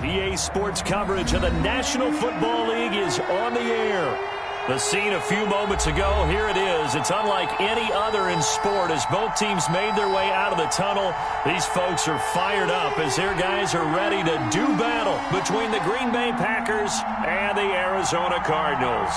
EA Sports coverage of the National Football League is on the air. The scene a few moments ago, here it is. It's unlike any other in sport as both teams made their way out of the tunnel. These folks are fired up as their guys are ready to do battle between the Green Bay Packers and the Arizona Cardinals.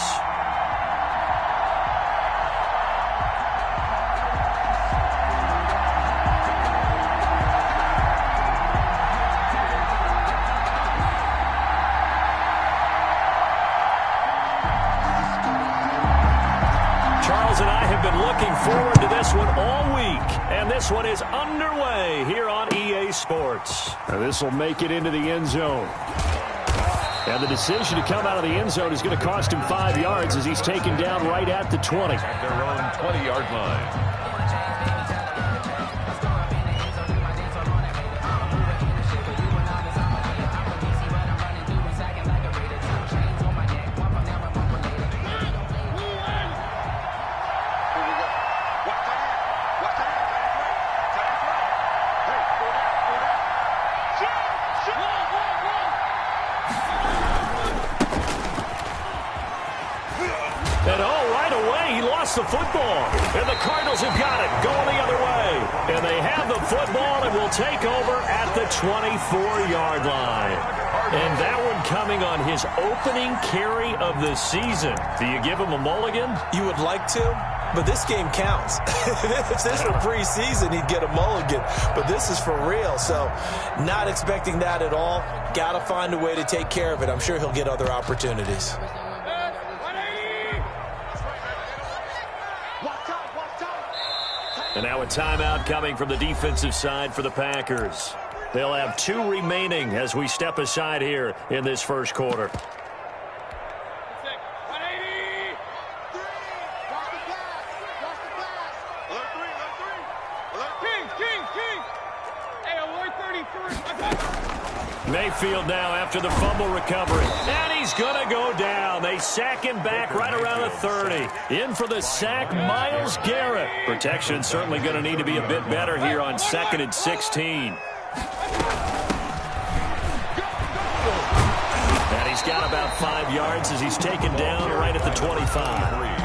And I have been looking forward to this one all week, and this one is underway here on EA Sports. Now this will make it into the end zone. And the decision to come out of the end zone is going to cost him 5 yards as he's taken down right at the 20. At their own 20-yard line. The football, and the Cardinals have got it going the other way, and they have the football and will take over at the 24-yard line. And that one coming on his opening carry of the season. Do you give him a mulligan? You would like to, but this game counts. If this were preseason, he'd get a mulligan, but this is for real, so not expecting that at all. Got to find a way to take care of it. I'm sure he'll get other opportunities. And now a timeout coming from the defensive side for the Packers. They'll have 2 remaining as we step aside here in this first quarter. Mayfield now after the fumble recovery. And he's going to go down. They sack him back right around the 30. In for the sack, Myles Garrett. Protection certainly going to need to be a bit better here on 2nd and 16. And he's got about 5 yards as he's taken down right at the 25.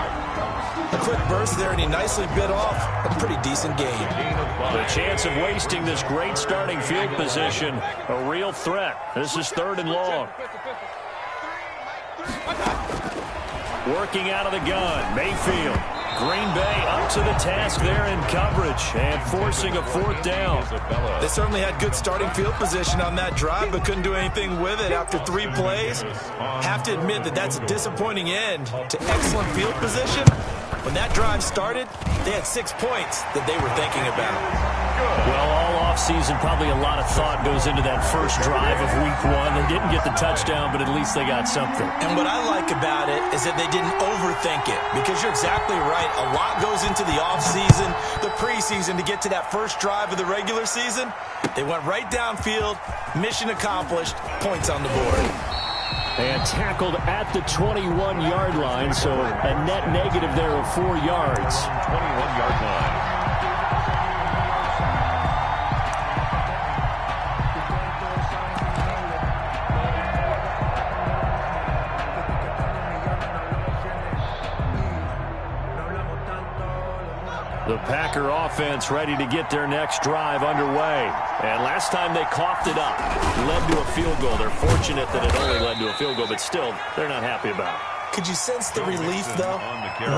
A quick burst there, and he nicely bit off a pretty decent gain. The chance of wasting this great starting field position, a real threat. This is 3rd and long. Working out of the gun, Mayfield. Green Bay up to the task there in coverage and forcing a 4th down. They certainly had good starting field position on that drive, but couldn't do anything with it after 3 plays. Have to admit that that's a disappointing end to excellent field position. When that drive started, they had 6 points that they were thinking about. Well, all offseason, probably a lot of thought goes into that first drive of week 1. They didn't get the touchdown, but at least they got something. And what I like about it is that they didn't overthink it, because you're exactly right. A lot goes into the offseason, the preseason to get to that first drive of the regular season. They went right downfield, mission accomplished, points on the board. And tackled at the 21-yard line, so a net negative there of 4 yards. 21-yard line. The Packer offense ready to get their next drive underway. And last time they coughed it up, led to a field goal. They're fortunate that it only led to a field goal, but still, they're not happy about it. Could you sense the relief, though,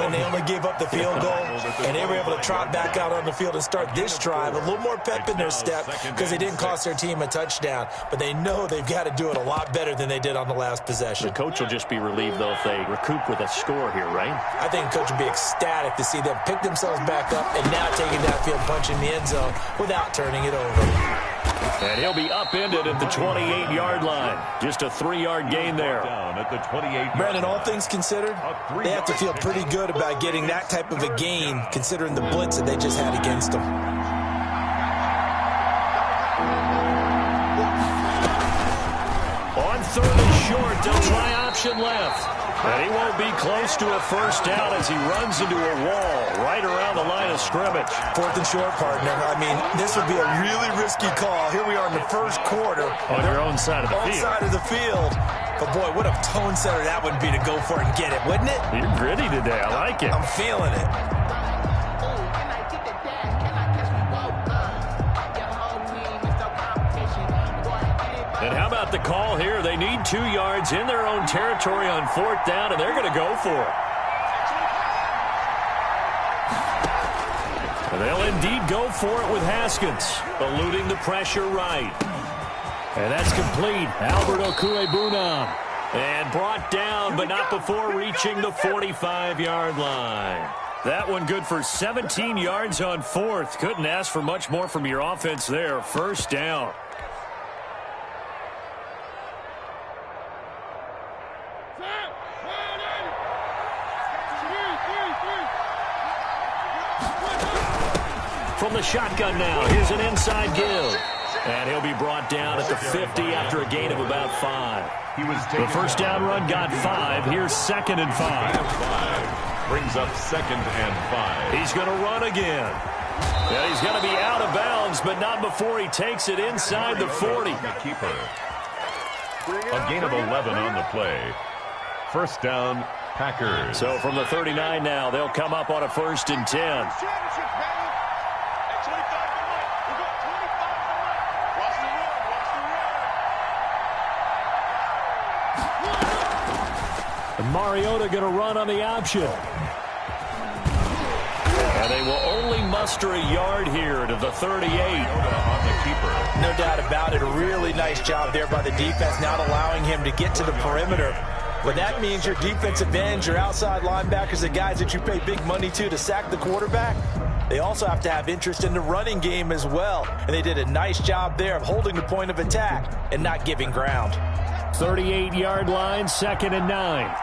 when they only gave up the field goal and they were able to trot back out on the field and start this drive? A little more pep in their step because they didn't cost their team a touchdown, but they know they've got to do it a lot better than they did on the last possession. The coach will just be relieved, though, if they recoup with a score here, right? I think the coach will be ecstatic to see them pick themselves back up and now taking that field punch in the end zone without turning it over. And he'll be upended at the 28-yard line. Just a 3-yard gain there. Down at the 28. Brandon, all things considered, they have to feel pretty good about getting that type of a gain, considering the blitz that they just had against them. On 3rd and short, they'll try option left. And he won't be close to a first down as he runs into a wall right around the line of scrimmage. 4th and short, partner. I mean, this would be a really risky call. Here we are in the first quarter. On your own side of the field. Side of the field. But, boy, what a tone setter that would be to go for it and get it, wouldn't it? You're gritty today. I like it. I'm feeling it. And how about the call here? They need 2 yards in their own territory on 4th down, and they're going to go for it. And they'll indeed go for it with Haskins, eluding the pressure right. And that's complete. Albert Okwuegbunam. And brought down, but not before reaching the 45-yard line. That one good for 17 yards on 4th. Couldn't ask for much more from your offense there. First down. From the shotgun now, here's an inside give. And he'll be brought down at the 50 after a gain of about 5. The first down run got 5. Here's 2nd and 5. Brings up 2nd and 5. He's going to run again. And he's going to be out of bounds, but not before he takes it inside the 40. Keeper. A gain of 11 on the play. First down, Packers. So from the 39 now, they'll come up on a 1st and 10. Mariota going to run on the option. And they will only muster a yard here to the 38. No doubt about it. A really nice job there by the defense, not allowing him to get to the perimeter. But that means your defensive ends, your outside linebackers, the guys that you pay big money to sack the quarterback, they also have to have interest in the running game as well. And they did a nice job there of holding the point of attack and not giving ground. 38-yard line, 2nd and 9.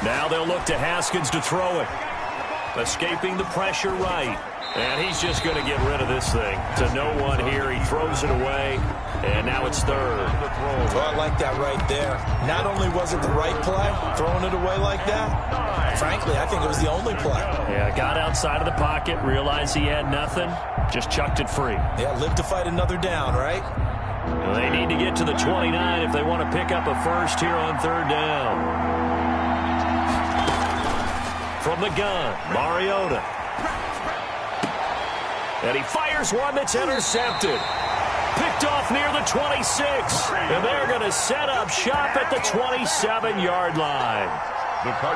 Now they'll look to Haskins to throw it. Escaping the pressure right. And he's just going to get rid of this thing. To no one here. He throws it away. And now it's 3rd. Well, I like that right there. Not only was it the right play, throwing it away like that, frankly, I think it was the only play. Yeah, got outside of the pocket, realized he had nothing, just chucked it free. Yeah, live to fight another down, right? Well, they need to get to the 29 if they want to pick up a first here on 3rd down. From the gun, Mariota. And he fires one that's intercepted. Picked off near the 26. And they're going to set up shop at the 27-yard line.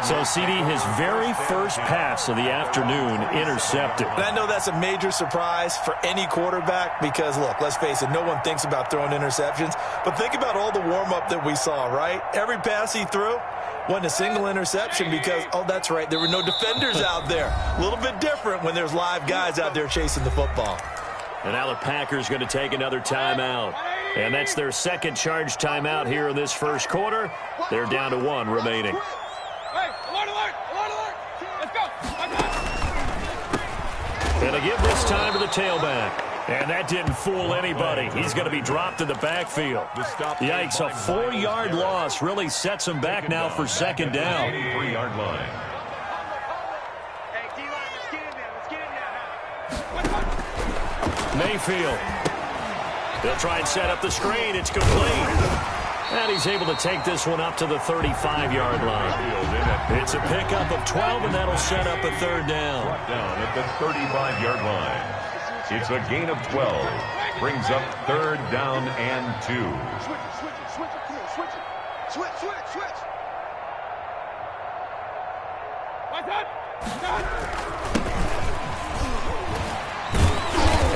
So, CD, his very first pass of the afternoon intercepted. And I know that's a major surprise for any quarterback because, look, let's face it, no one thinks about throwing interceptions. But think about all the warm-up that we saw, right? Every pass he threw wasn't a single interception because, oh, that's right, there were no defenders out there. A little bit different when there's live guys out there chasing the football. And now the Packers going to take another timeout. And that's their second charge timeout here in this first quarter. They're down to 1 remaining. And they give this time to the tailback. And that didn't fool anybody. He's going to be dropped in the backfield. Yikes, a 4-yard loss really sets him back now for 2nd down. 3-yard line. Mayfield. They'll try and set up the screen. It's complete. And he's able to take this one up to the 35-yard line. It's a pickup of 12, and that'll set up a 3rd down. Down at the 35-yard line. It's a gain of 12. Brings up 3rd down and 2.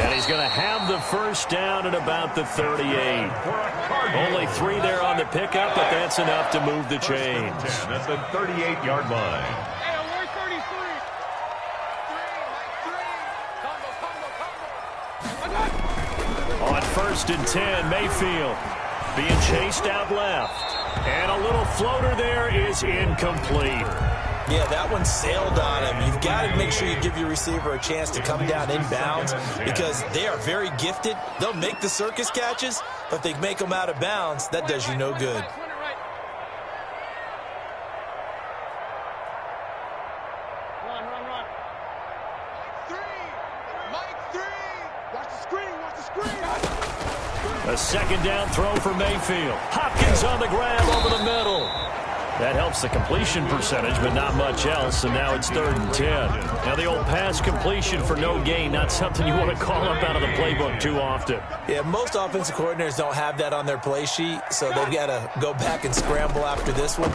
And he's going to have the first down at about the 38. Only 3 there on the pickup, but that's enough to move the chains. At the 38-yard line. On 1st and 10, Mayfield being chased out left. And a little floater there is incomplete. Yeah, that one sailed on him. You've got to make sure you give your receiver a chance to come down inbounds because they are very gifted. They'll make the circus catches, but if they make them out of bounds, that does you no good. A second down throw for Mayfield. Hopkins on the grab over the middle. That helps the completion percentage, but not much else, and now it's 3rd and 10. Now the old pass completion for no gain, not something you want to call up out of the playbook too often. Yeah, most offensive coordinators don't have that on their play sheet, so they've got to go back and scramble after this one.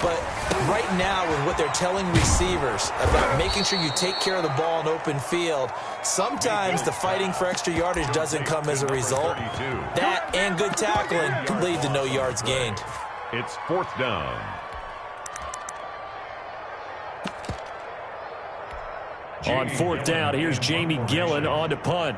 But right now, with what they're telling receivers about making sure you take care of the ball in open field, sometimes the fighting for extra yardage doesn't come as a result. That and good tackling can lead to no yards gained. It's 4th down. On 4th down, here's Jamie Gillen on to punt.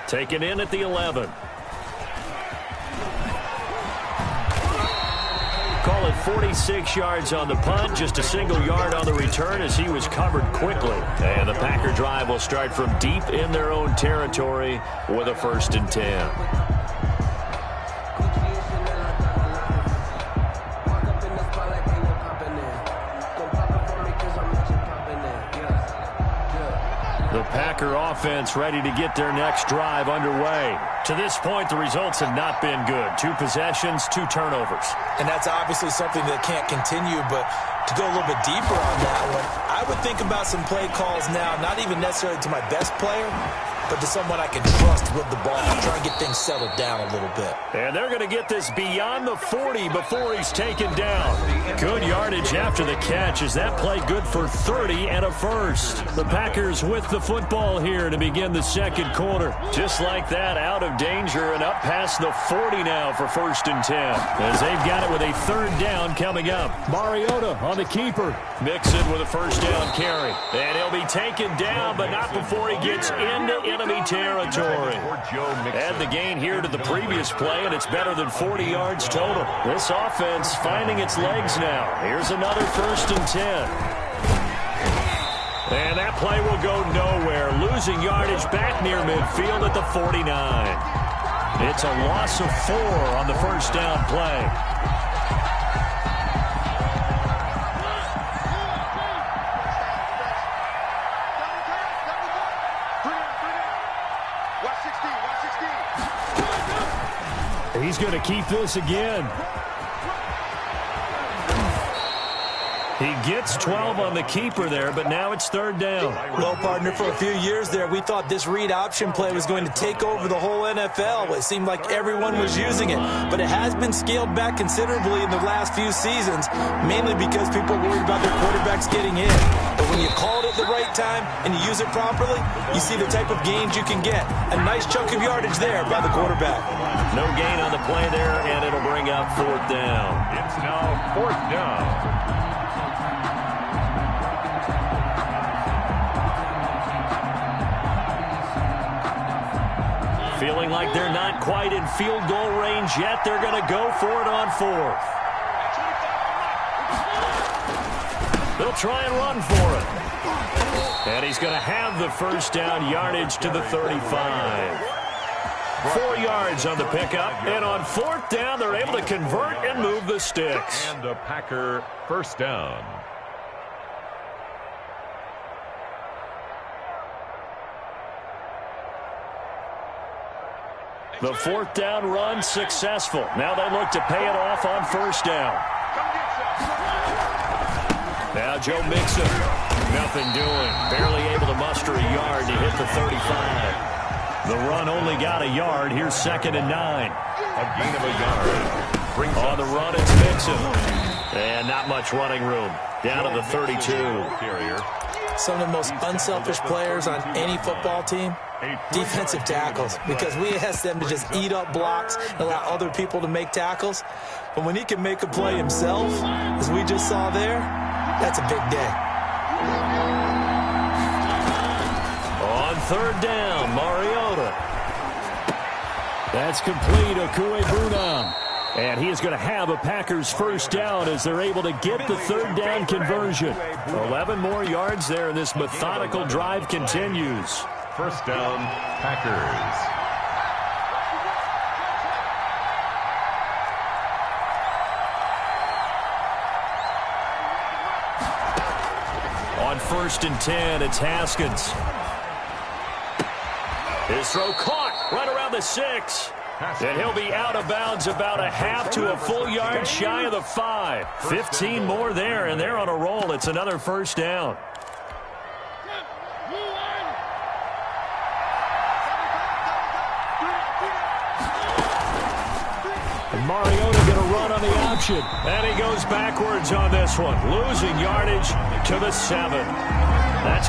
Taken in at the 11. Call it 46 yards on the punt, just a single yard on the return as he was covered quickly. And the Packer drive will start from deep in their own territory with a 1st and 10. The Packer offense ready to get their next drive underway. To this point, the results have not been good. 2 possessions, 2 turnovers. And that's obviously something that can't continue, but to go a little bit deeper on that one, I would think about some play calls now, not even necessarily to my best player, but to someone I can trust with the ball. Try and get things settled down a little bit. And they're going to get this beyond the 40 before he's taken down. Good yardage after the catch as that play good for 30 and a first. The Packers with the football here to begin the 2nd quarter. Just like that, out of danger and up past the 40 now for 1st and 10. As they've got it with a 3rd down coming up. Mariota on the keeper. Mixon with a 1st down carry. And he'll be taken down, but not before he gets into enemy territory. Add the gain here to the previous play, and it's better than 40 yards total. This offense finding its legs now. Here's another 1st and 10. And that play will go nowhere. Losing yardage back near midfield at the 49. It's a loss of 4 on the 1st down play. He's going to keep this again. He gets 12 on the keeper there, but now it's 3rd down. Well, partner, for a few years there, we thought this read option play was going to take over the whole NFL. It seemed like everyone was using it, but it has been scaled back considerably in the last few seasons, mainly because people are worried about their quarterbacks getting in. But when you call it at the right time and you use it properly, you see the type of gains you can get. A nice chunk of yardage there by the quarterback. No gain on the play there, and it'll bring up 4th down. It's now 4th down. Feeling like they're not quite in field goal range yet. They're going to go for it on 4th. They'll try and run for it. And he's going to have the 1st down, yardage to the 35. 4 yards on the pickup. And on 4th down, they're able to convert and move the sticks. And a Packer 1st down. The 4th down run successful. Now they look to pay it off on 1st down. Now Joe Mixon, nothing doing. Barely able to muster a yard to hit the 35. The run only got a yard. Here's 2nd and 9. A gain of a yard. On the run, it's Mixon. And not much running room. Down to the 32. Some of the most unselfish players on any football team, defensive tackles, because we ask them to just eat up blocks and allow other people to make tackles. But when he can make a play himself, as we just saw there, that's a big day. On third down. Mariota. That's complete. Okuegbunam. And he is going to have a Packers first down as they're able to get the third down conversion. 11 more yards there, and this methodical drive continues. First down, Packers. On 1st and 10, it's Haskins. His throw caught right around the 6. And he'll be out of bounds about a half to a full yard shy of the 5. 15 more there, and they're on a roll. It's another first down. And Mariota going to run on the option. And he goes backwards on this one, losing yardage to the 7. That's